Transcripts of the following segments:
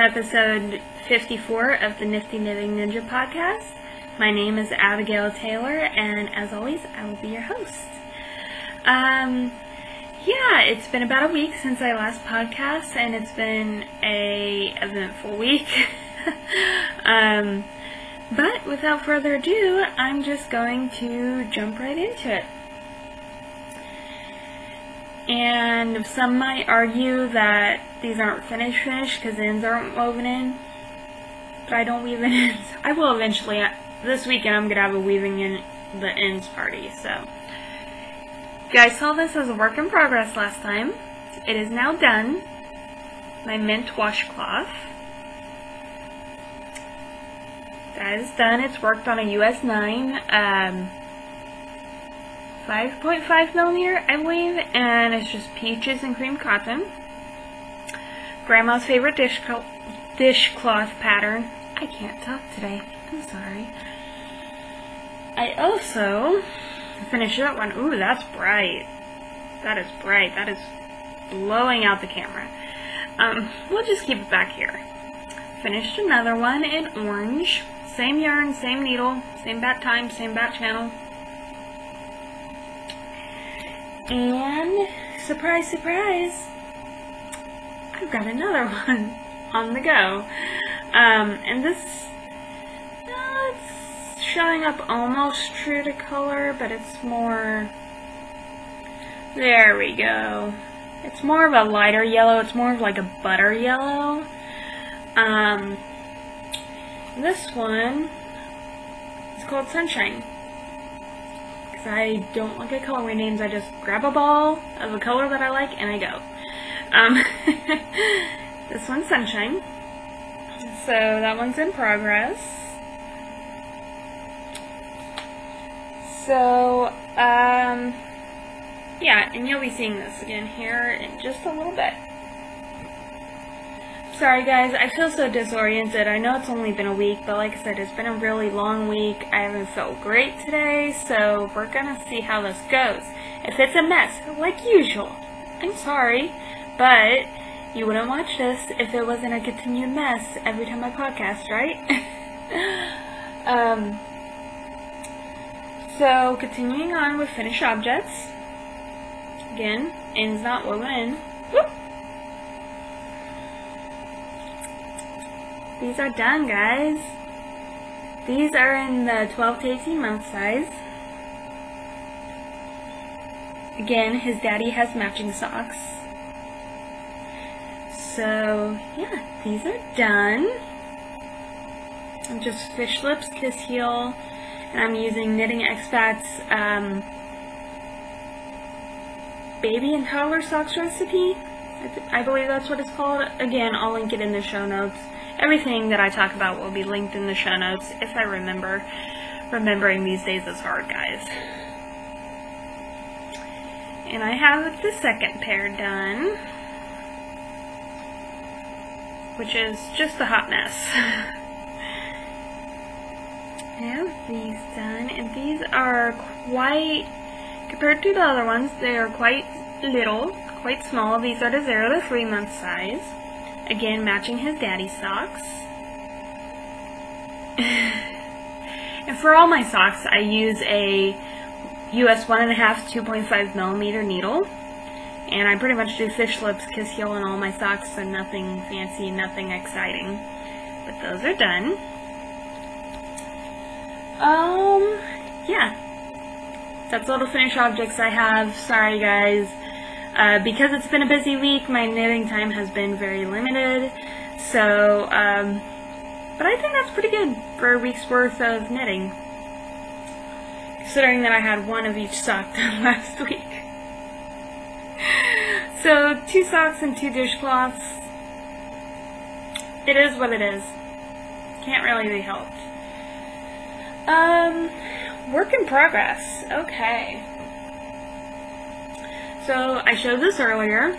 episode 54 of the Nifty Knitting Ninja podcast. My name is Abigail Taylor, and as always, I will be your host. It's been about a week since I last podcast, and it's been a eventful week. But without further ado, I'm just going to jump right into it. And some might argue that these aren't finished because the ends aren't woven in, but I don't weave in ends. I will eventually. This weekend I'm going to have a weaving in the ends party, so. You guys saw this as a work in progress last time. It is now done. My mint washcloth. That is done. It's worked on a US 9. 5.5 millimeter, I believe, and it's just peaches and cream cotton. Grandma's favorite dishcloth pattern. I can't talk today. I'm sorry. I also finished that one. Ooh, that's bright. That is bright. That is blowing out the camera. We'll just keep it back here. Finished another one in orange. Same yarn, same needle, same bat time, same bat channel. And, surprise, surprise, I've got another one on the go. And this, it's showing up almost true to color, but it's more, there we go. It's more of a lighter yellow, it's more of like a butter yellow. This one is called Sunshine. I don't look at colorway names, I just grab a ball of a color that I like and I go. This one's Sunshine. So that one's in progress. So, yeah, and you'll be seeing this again here in just a little bit. Sorry guys, I feel so disoriented. I know it's only been a week, but like I said, it's been a really long week. I haven't felt great today, so we're gonna see how this goes. If it's a mess, like usual, I'm sorry, but you wouldn't watch this if it wasn't a continued mess every time I podcast, right? So continuing on with finished objects. Again, ends not woven in. Whoop. These are done, guys. These are in the 12 to 18 month size. Again, his daddy has matching socks. So, yeah, these are done. I'm just fish lips, kiss heel, and I'm using Knitting Expats baby and toddler socks recipe. I believe that's what it's called. Again, I'll link it in the show notes. Everything that I talk about will be linked in the show notes if I remember. Remembering these days is hard, guys. And I have the second pair done, which is just a hot mess. I have these done, and these are quite, compared to the other ones, they are quite little, quite small. These are the 0 to 3 month size. Again, matching his daddy's socks. And for all my socks, I use a US 1.5 2.5 millimeter needle. And I pretty much do fish lips, kiss heel on all my socks, so nothing fancy, nothing exciting. But those are done. Yeah. That's all the finished objects I have. Sorry, guys. Because it's been a busy week, my knitting time has been very limited, so, but I think that's pretty good for a week's worth of knitting, considering that I had one of each sock done last week. So, 2 socks and 2 dishcloths. It is what it is. Can't really be helped. Work in progress. Okay. So, I showed this earlier.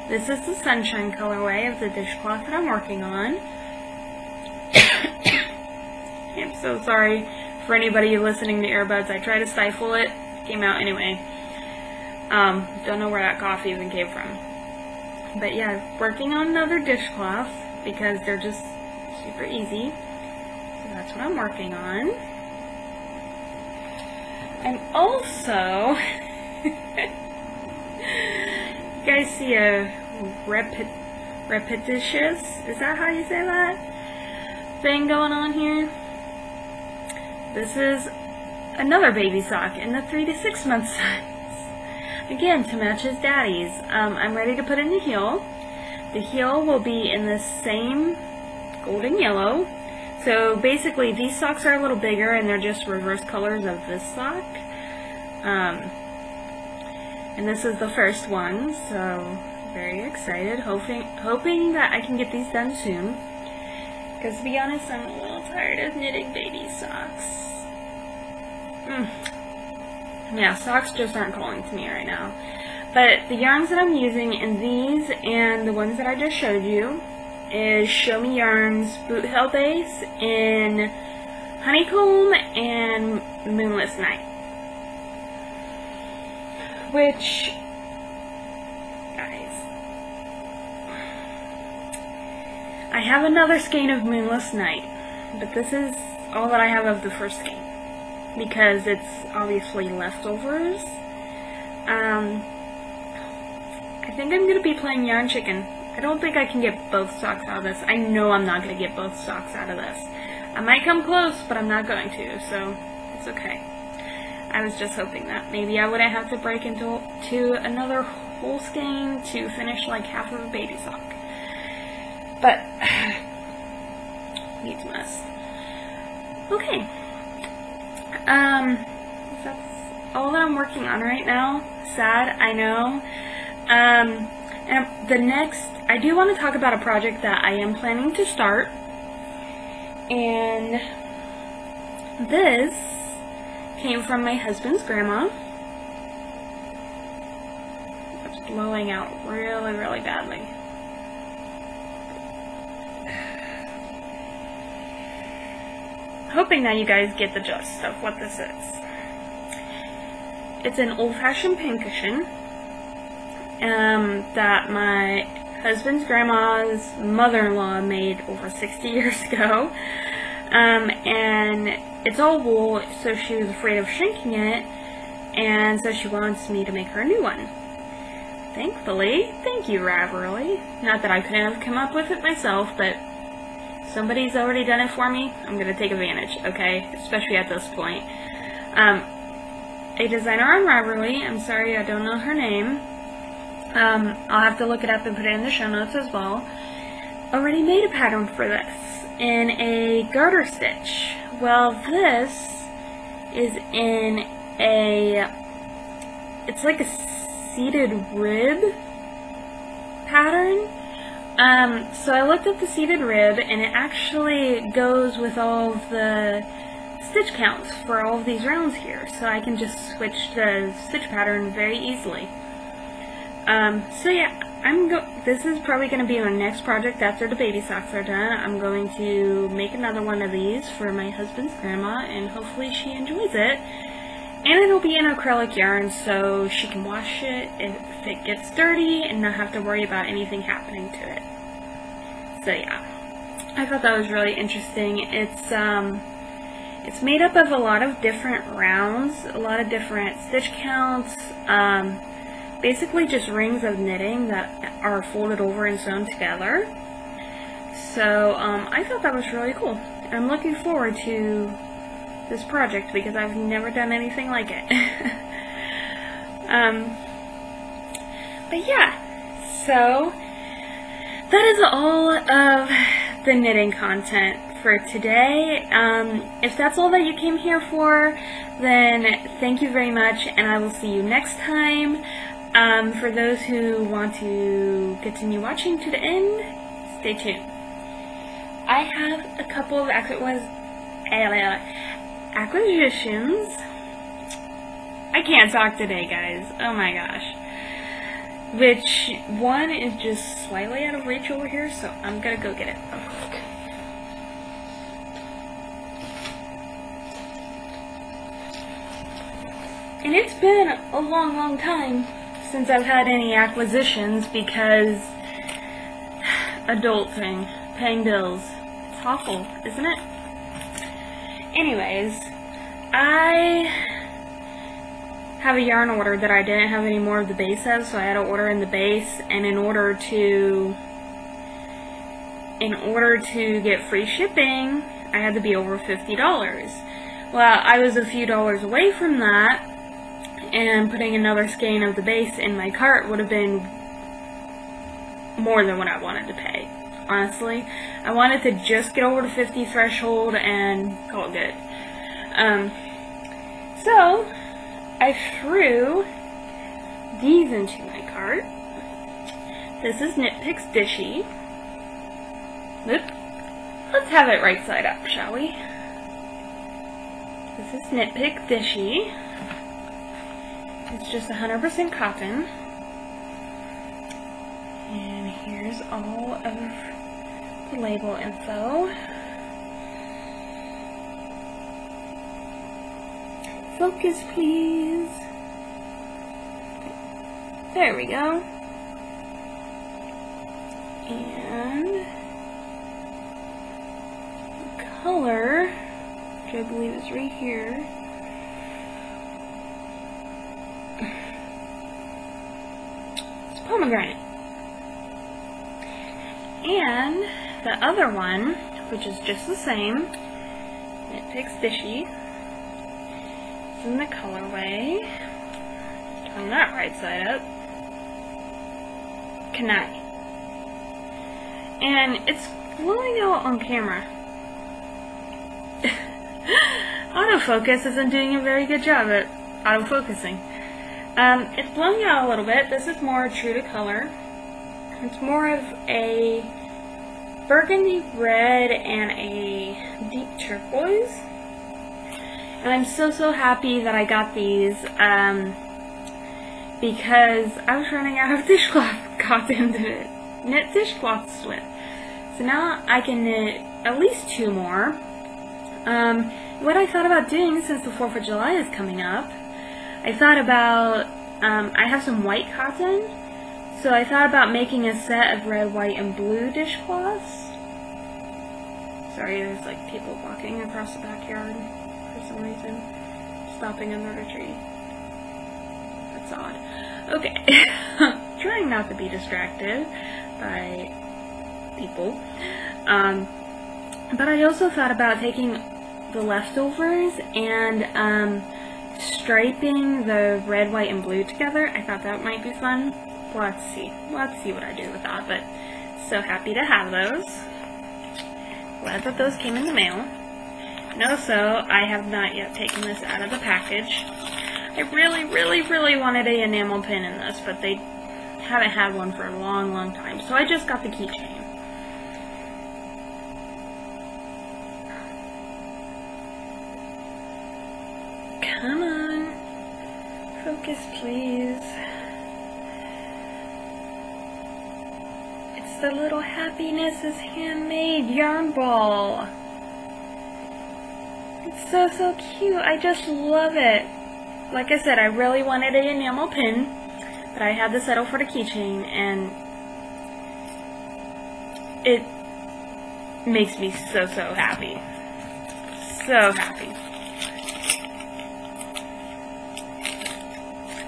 This is the Sunshine colorway of the dishcloth that I'm working on. I'm so sorry for anybody listening to earbuds. I tried to stifle it. Came out anyway. Don't know where that cough even came from. But yeah, working on another dishcloth. because they're just super easy. So that's what I'm working on. I'm also, you guys see a repetitious, is that how you say that, thing going on here? This is another baby sock in the 3 to 6 month size. Again, to match his daddy's. I'm ready to put in the heel. The heel will be in the same golden yellow. So basically these socks are a little bigger and they're just reverse colors of this sock. And this is the first one, so very excited, hoping that I can get these done soon. Because to be honest, I'm a little tired of knitting baby socks. Yeah, socks just aren't calling to me right now. But the yarns that I'm using in these and the ones that I just showed you is Show Me Yarns Boot Heel Base in Honeycomb and Moonless Night. Which, guys, I have another skein of Moonless Night, but this is all that I have of the first skein, because it's obviously leftovers. I think I'm going to be playing Yarn Chicken. I don't think I can get both socks out of this. I know I'm not going to get both socks out of this. I might come close, but I'm not going to, so it's okay. I was just hoping that maybe I wouldn't have to break into another whole skein to finish like half of a baby sock. But, needs must. Okay. That's all that I'm working on right now. Sad, I know. And the next, I do want to talk about a project that I am planning to start. And this came from my husband's grandma. It's blowing out really, really badly. Hoping that you guys get the gist of what this is. It's an old-fashioned pincushion that my husband's grandma's mother-in-law made over 60 years ago. And it's all wool, so she was afraid of shrinking it, and so she wants me to make her a new one. Thankfully, thank you, Ravelry. Not that I couldn't have come up with it myself, but somebody's already done it for me. I'm gonna take advantage, okay? Especially at this point. A designer on Ravelry, I'm sorry I don't know her name. I'll have to look it up and put it in the show notes as well. Already made a pattern for this in a garter stitch. Well, this is in it's like a seated rib pattern. So I looked at the seated rib, and it actually goes with all of the stitch counts for all of these rounds here, so I can just switch the stitch pattern very easily. So yeah, this is probably going to be my next project after the baby socks are done. I'm going to make another one of these for my husband's grandma, and hopefully she enjoys it. And it'll be in acrylic yarn, so she can wash it if it gets dirty and not have to worry about anything happening to it. So yeah, I thought that was really interesting. It's made up of a lot of different rounds, a lot of different stitch counts, basically just rings of knitting that are folded over and sewn together. So I thought that was really cool. I'm looking forward to this project because I've never done anything like it. But yeah, so that is all of the knitting content for today. If that's all that you came here for, then thank you very much, and I will see you next time. For those who want to continue watching to the end, stay tuned. I have a couple of acquisitions. I can't talk today, guys. Oh my gosh. Which one is just slightly out of reach over here, so I'm gonna go get it. And it's been a long, long time since I've had any acquisitions because adulting, paying bills. It's awful, isn't it? Anyways, I have a yarn order that I didn't have any more of the base of, so I had to order in the base, and in order to get free shipping, I had to be over $50. Well, I was a few dollars away from that, and putting another skein of the base in my cart would have been more than what I wanted to pay. Honestly, I wanted to just get over the 50 threshold and call it good. So I threw these into my cart. This is Knit Picks Dishy. Let's have it right side up, shall we? This is Knit Pick Dishy. It's just 100% cotton. And here's all of the label info. Focus, please. There we go. And the color, which I believe is right here. It's pomegranate. And the other one, which is just the same, Knit Picks Dishy. It's in the colorway. Turn that right side up. Kanai. And it's blowing out on camera. Autofocus isn't doing a very good job at autofocusing. It's blowing out a little bit. This is more true to color. It's more of a burgundy red and a deep turquoise. And I'm so happy that I got these because I was running out of dishcloth cotton to knit dishcloths with. So now I can knit at least 2 more. What I thought about doing, since the 4th of July is coming up, I thought about, I have some white cotton, so I thought about making a set of red, white, and blue dishcloths. Sorry, there's like people walking across the backyard for some reason, stopping under the tree. That's odd. Okay, trying not to be distracted by people. But I also thought about taking the leftovers and striping the red, white, and blue together. I thought that might be fun. Let's see what I do with that, but so happy to have those. Glad that those came in the mail. And also, I have not yet taken this out of the package. I really wanted an enamel pin in this, but they haven't had one for a long time, so I just got the keychain. Come on, focus please. It's the Little Happiness is Handmade yarn ball. It's so cute. I just love it. Like I said, I really wanted an enamel pin, but I had to settle for the keychain, and it makes me so happy. So happy.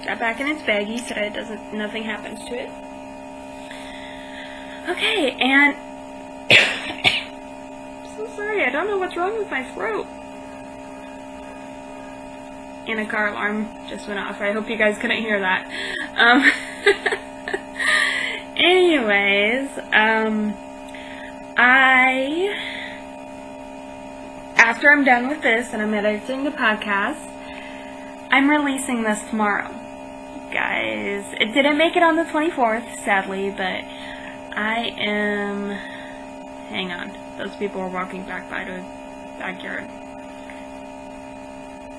Got back in its baggie so that nothing happens to it. Okay, and I'm so sorry, I don't know what's wrong with my throat. And a car alarm just went off. I hope you guys couldn't hear that. Anyways, after I'm done with this and I'm editing the podcast, I'm releasing this tomorrow. Guys, it didn't make it on the 24th, sadly, but I am... Hang on. Those people are walking back by the backyard.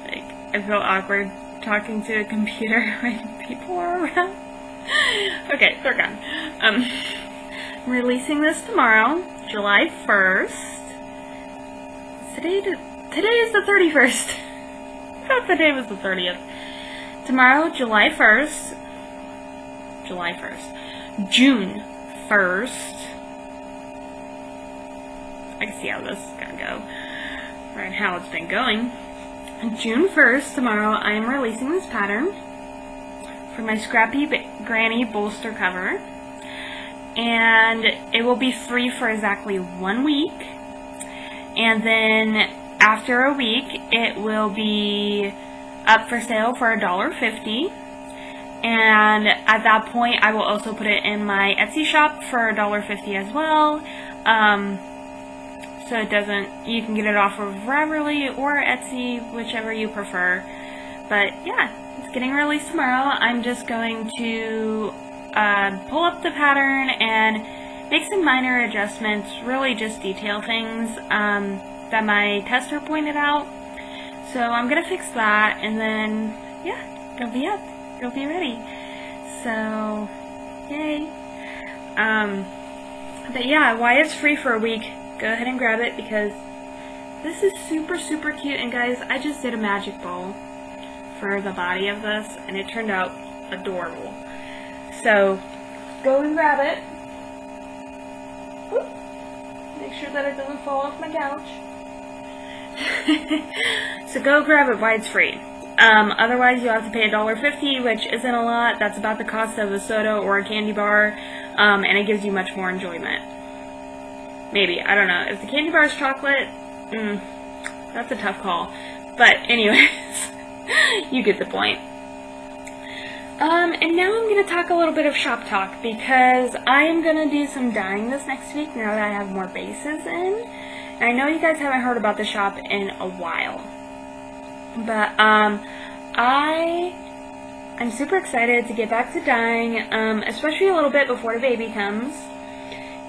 Like, I feel awkward talking to a computer when people are around. Okay, they're gone. I'm releasing this tomorrow, July 1st. Today is the 31st. I thought the day was the 30th. Tomorrow, July 1st. June 1st. I can see how this is gonna go, and how it's been going. June 1st, tomorrow, I am releasing this pattern for my Scrappy Granny bolster cover, and it will be free for exactly 1 week, and then after a week it will be up for sale for $1.50, and at that point I will also put it in my Etsy shop for $1.50 as well, so it doesn't, you can get it off of Ravelry or Etsy, whichever you prefer. But yeah, it's getting released tomorrow. I'm just going to pull up the pattern and make some minor adjustments, really just detail things that my tester pointed out. So I'm going to fix that, and then, yeah, it'll be up. It'll be ready. So, yay. But yeah, why it's free for a week, go ahead and grab it, because this is super, super cute. And guys, I just did a magic ball for the body of this, and it turned out adorable. So, go and grab it. Whoop. Make sure that it doesn't fall off my couch. So go grab it while it's free. Otherwise, you'll have to pay $1.50, which isn't a lot. That's about the cost of a soda or a candy bar, and it gives you much more enjoyment. Maybe, I don't know. If the candy bar is chocolate, that's a tough call. But anyways, you get the point. And now I'm going to talk a little bit of shop talk, because I am going to do some dyeing this next week now that I have more bases in. And I know you guys haven't heard about the shop in a while. But, I'm super excited to get back to dyeing, especially a little bit before the baby comes.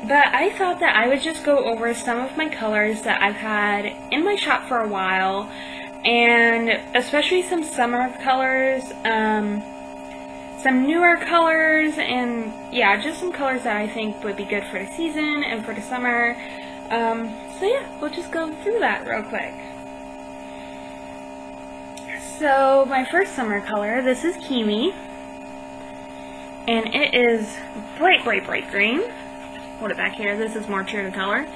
But I thought that I would just go over some of my colors that I've had in my shop for a while, and especially some summer colors, some newer colors, and yeah, just some colors that I think would be good for the season and for the summer. So yeah, we'll just go through that real quick. So my first summer color, this is Kiwi, and it is bright, bright, bright green. Hold it back here, this is more true to color,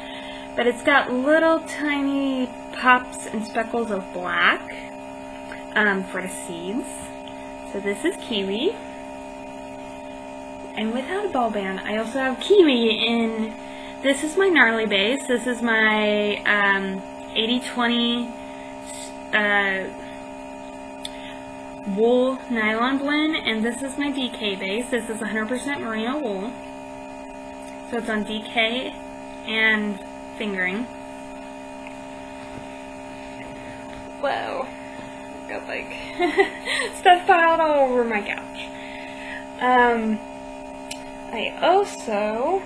but it's got little tiny pops and speckles of black for the seeds. So this is Kiwi, and without a ball band, I also have Kiwi in, this is my gnarly base, this is my 80/20 wool nylon blend, and this is my DK base. This is 100% merino wool, so it's on DK and fingering. Whoa, got like stuff piled all over my couch. I also,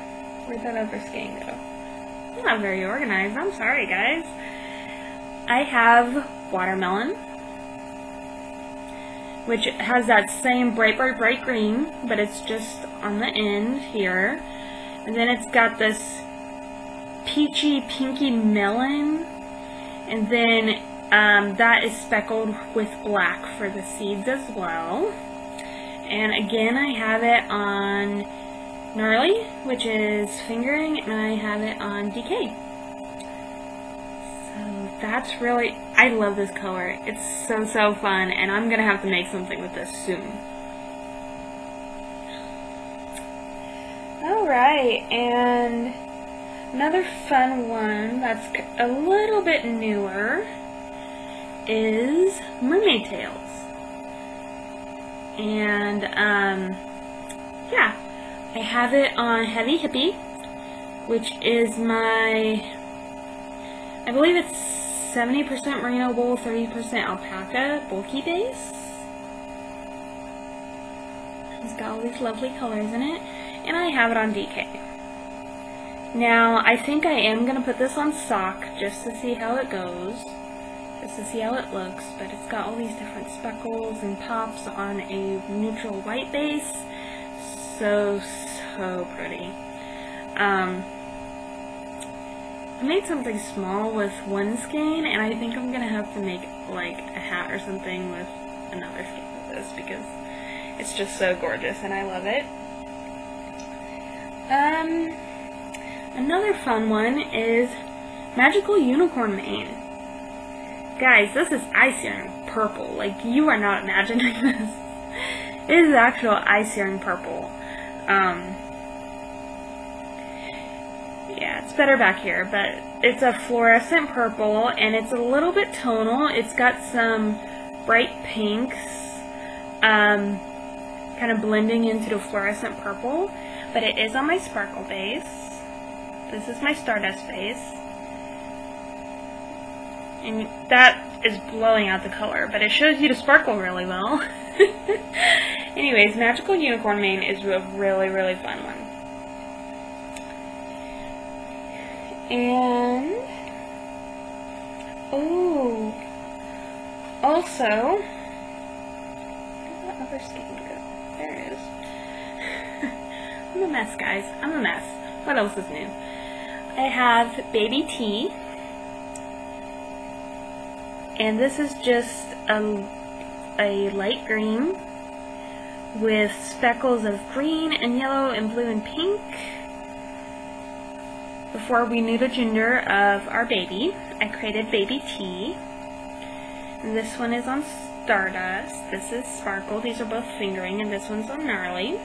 where'd that other skein go? I'm not very organized, I'm sorry guys. I have watermelon, which has that same bright, bright, bright green, but it's just on the end here. And then it's got this peachy, pinky melon, and then that is speckled with black for the seeds as well. And again, I have it on Gnarly, which is fingering, and I have it on DK. So that's really, I love this color. It's so, so fun, and I'm going to have to make something with this soon. Alright, and another fun one that's a little bit newer is Mermaid Tails. And, yeah, I have it on Heavy Hippie, which is my, I believe it's 70% merino wool, 30% alpaca bulky base. It's got all these lovely colors in it, and I have it on DK. Now, I think I am going to put this on sock just to see how it goes, just to see how it looks, but it's got all these different speckles and pops on a neutral white base. So, so pretty. I made something small with one skein, and I think I'm going to have to make like a hat or something with another skein of this, because it's just so gorgeous and I love it. Another fun one is Magical Unicorn Mane. Guys, this is Eye Searing purple. Like, you are not imagining this. It is actual Eye Searing purple. Yeah, it's better back here, but it's a fluorescent purple, and it's a little bit tonal. It's got some bright pinks, kind of blending into the fluorescent purple, but it is on my sparkle base. This is my Stardust base. And that is blowing out the color, but it shows you the sparkle really well. Anyways, Magical Unicorn Mane is a really, really fun one. And, oh, also, where did the other skein go? There it is. I'm a mess, guys. I'm a mess. What else is new? I have Baby T. And this is just a light green with speckles of green and yellow and blue and pink. Before we knew the gender of our baby, I created Baby T. And this one is on Stardust. This is Sparkle. These are both fingering, and this one's on Gnarly.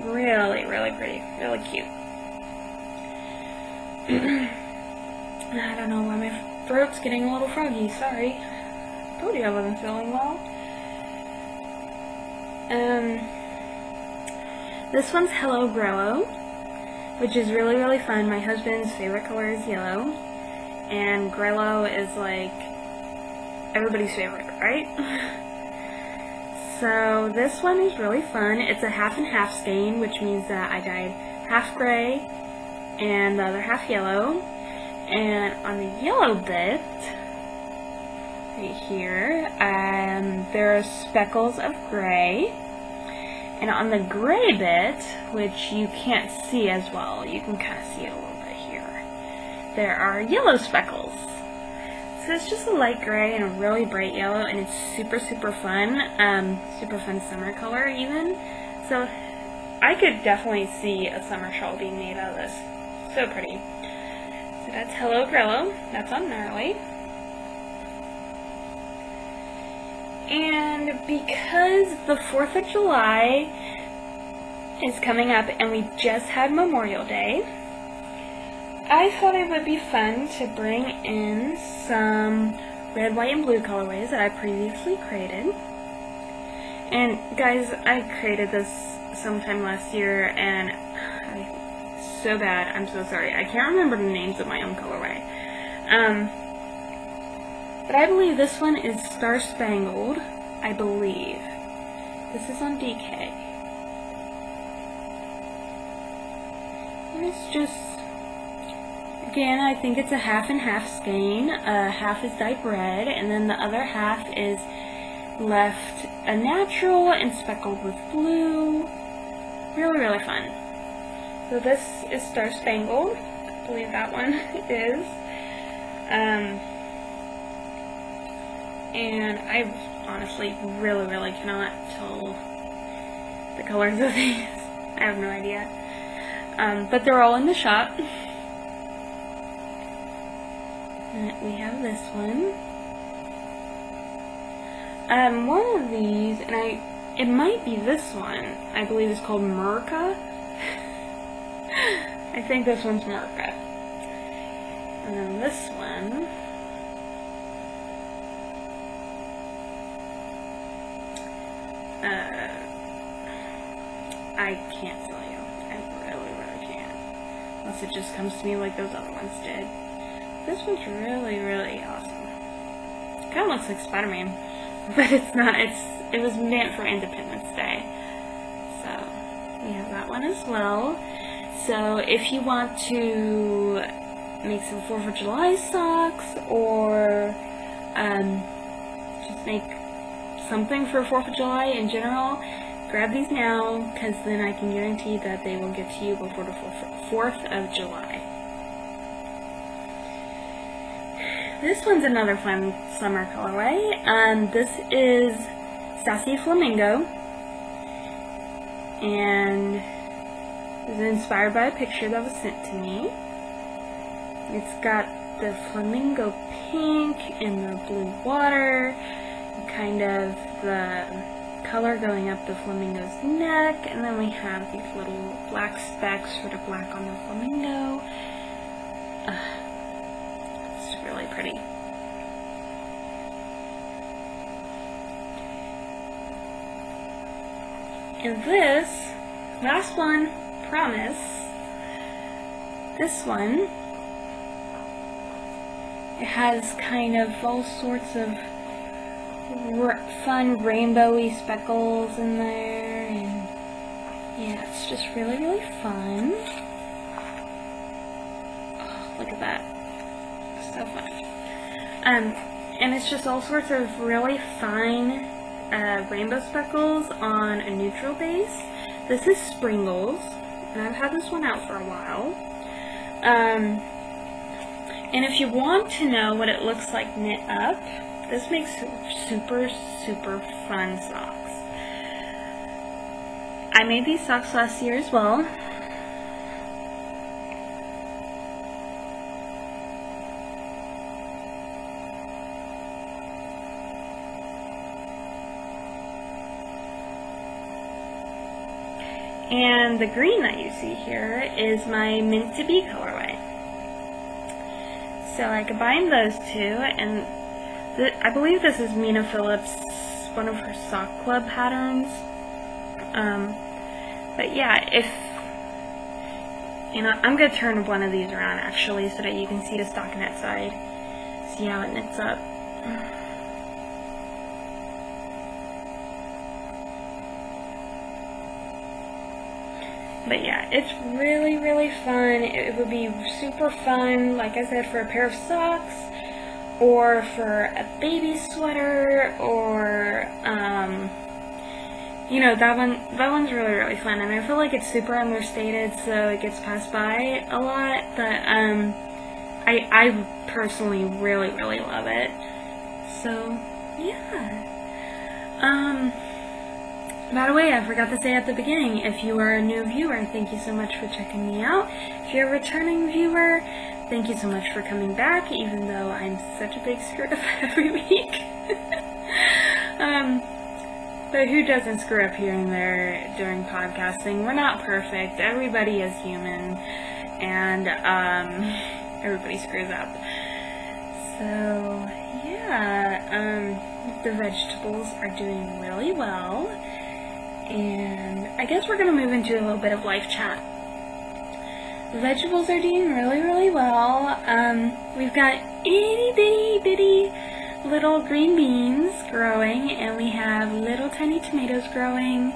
Really, really pretty. Really cute. I don't know why my throat's getting a little froggy. Sorry. Told you I wasn't feeling well. This one's Hello Grello, which is really, really fun. My husband's favorite color is yellow, and Grello is like everybody's favorite, right? So this one is really fun. It's a half and half skein, which means that I dyed half gray and the other half yellow. And on the yellow bit, right here, there are speckles of gray. And on the gray bit, which you can't see as well, you can kind of see it a little bit here, there are yellow speckles. So it's just a light gray and a really bright yellow, and it's super, super fun. Super fun summer color even. So I could definitely see a summer shawl being made out of this. So pretty. So that's Hello Grello. That's on Gnarly. And because the 4th of July is coming up and we just had Memorial Day, I thought it would be fun to bring in some red, white, and blue colorways that I previously created. And guys, I created this sometime last year, and so bad, I'm so sorry. I can't remember the names of my own colorway. But I believe this one is Star Spangled, I believe. This is on DK. And it's just, again, I think it's a half and half skein. Half is dyed red, and then the other half is left a natural and speckled with blue. Really, really fun. So this is Star Spangled. I believe that one is. And I honestly really, really cannot tell the colors of these. I have no idea. But they're all in the shop. And we have this one. One of these, and it might be this one, I believe it's called Murica. I think this one's Murica. And then this one, I can't tell you. I really, really can't. Unless it just comes to me like those other ones did. This one's really, really awesome. It kind of looks like Spider-Man, but it's not. It was meant for Independence Day. So, we have that one as well. So, if you want to make some 4th of July socks, or just make something for 4th of July in general, grab these now, because then I can guarantee that they will get to you before the 4th of July. This one's another fun summer colorway. This is Sassy Flamingo, and it was inspired by a picture that was sent to me. It's got the flamingo pink and the blue water, and kind of the color going up the flamingo's neck, and then we have these little black specks, sort of black on the flamingo. It's really pretty. And this last one, Promise, this one, it has kind of all sorts of fun rainbowy speckles in there, and yeah, it's just really, really fun. Oh, look at that. So fun. And it's just all sorts of really fine rainbow speckles on a neutral base. This is Springles, and I've had this one out for a while. And if you want to know what it looks like knit up, this makes super, super fun socks. I made these socks last year as well. And the green that you see here is my Mint to Be colorway. So I combined those two, and I believe this is Mina Phillips, one of her sock club patterns. But yeah, I'm going to turn one of these around actually so that you can see the stockinette side. See how it knits up. But yeah, it's really, really fun. It would be super fun, like I said, for a pair of socks, or for a baby sweater, or, that one's really, really fun. And I feel like it's super understated, so it gets passed by a lot, but, I personally really, really love it. So, yeah. By the way, I forgot to say at the beginning, if you are a new viewer, thank you so much for checking me out. If you're a returning viewer, thank you so much for coming back, even though I'm such a big screw up every week. But who doesn't screw up here and there during podcasting? We're not perfect. Everybody is human. And, everybody screws up. So, yeah, the vegetables are doing really well. And I guess we're going to move into a little bit of life chat. The vegetables are doing really, really well. We've got itty bitty little green beans growing, and we have little tiny tomatoes growing.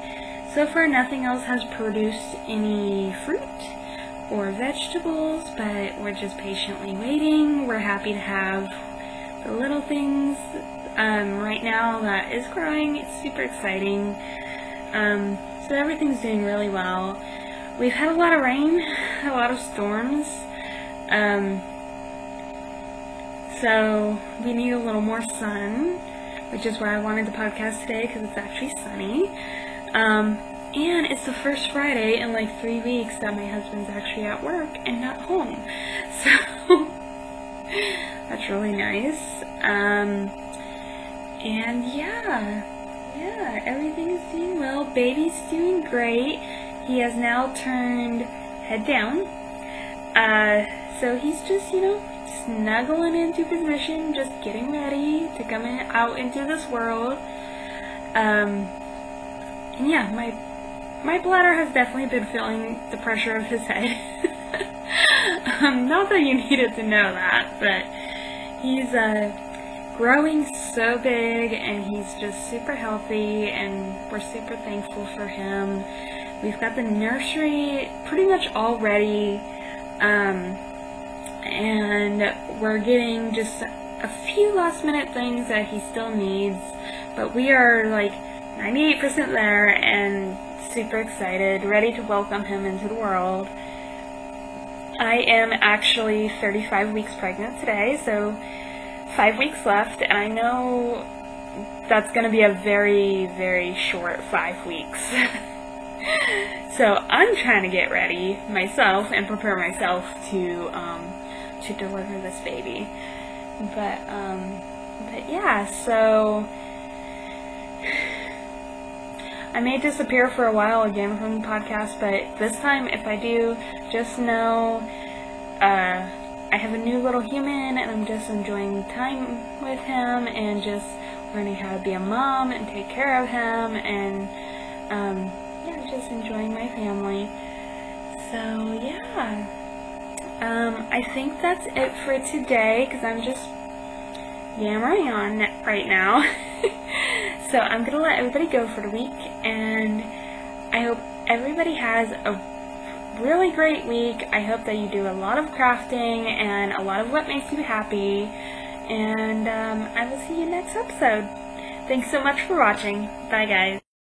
So far nothing else has produced any fruit or vegetables, but we're just patiently waiting. We're happy to have the little things right now that is growing. It's super exciting. So everything's doing really well. We've had a lot of rain, a lot of storms, so we need a little more sun, which is why I wanted the podcast today, because it's actually sunny. And it's the first Friday in like 3 weeks that my husband's actually at work and not home. So that's really nice. And yeah, everything is doing well. Baby's doing great. He has now turned head down. So he's just, snuggling into position, just getting ready to come out into this world. And yeah, my bladder has definitely been feeling the pressure of his head. Not that you needed to know that, but he's growing so big, and he's just super healthy, and we're super thankful for him. We've got the nursery pretty much all ready, and we're getting just a few last minute things that he still needs, but we are like 98% there and super excited, ready to welcome him into the world. I am actually 35 weeks pregnant today, so 5 weeks left, and I know that's going to be a very, very short 5 weeks. So I'm trying to get ready myself and prepare myself to to deliver this baby. But yeah, so I may disappear for a while again from the podcast, but this time, if I do, just know I have a new little human, and I'm just enjoying time with him, and just learning how to be a mom and take care of him, and yeah, just enjoying my family. So yeah, I think that's it for today, because I'm just yammering on right now. So I'm gonna let everybody go for the week, and I hope everybody has a really great week. I hope that you do a lot of crafting and a lot of what makes you happy, and I will see you next episode. Thanks so much for watching. Bye guys.